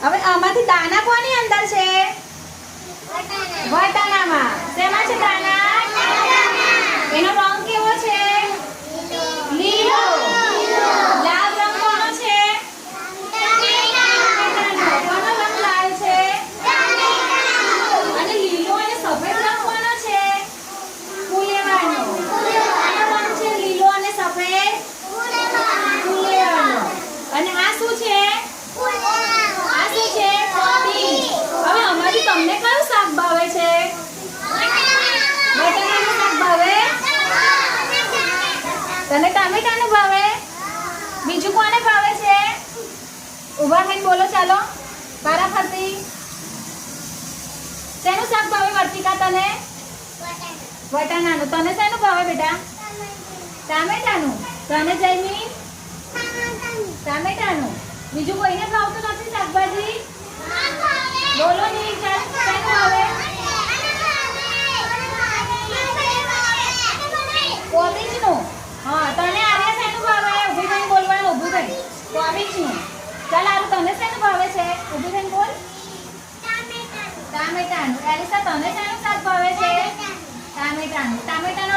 હવે આમાંથી દાણા કોની અંદર છે? વટાણામાં. શેમાં છે દાણા? એનો રંગ કેવો છે? લીલો. લાલ રંગ કોનો છે? કોનો રંગ લાલ છે? અને લીલો અને સફેદ રંગ કોનો છે? ફુલેવાનો. કોનો રંગ છે લીલો અને સફેદ? ફુલેવાનો. અને આ શું છે? આ શું છે? કોબીજ. હવે આમાંથી તમને કયું શાક ભાવે છે? બટાકાનું શાક ભાવે? તને ટામેટાનું ભાવે? બીજું કોને ભાવે છે? ઊભા થઈને બોલો ચાલો. પારાફરતી. શેનું શાક ભાવે વર્તિકા તને? વટાણાનું. તને શેનું ભાવે બેટા? ટામેટાનું. તને જયમી? ટામેટાનું. બીજું કોઈને ભાવતું નથી શાકભાજી? બોલો ની ચાલ શેનું ભાવે? કોબીજનું. હા તને આર્યા શેનું ભાવે? ઊભી થઈને બોલવાનું. ઊભું થઈ. કોબીજનું. ચાલ આરું તને શેનું ભાવે છે? ઊભી થઈને બોલ. ટામેટાનું. એલિસા તને શેનું શાક ભાવે છે? ટામેટાનું. ટામેટાનો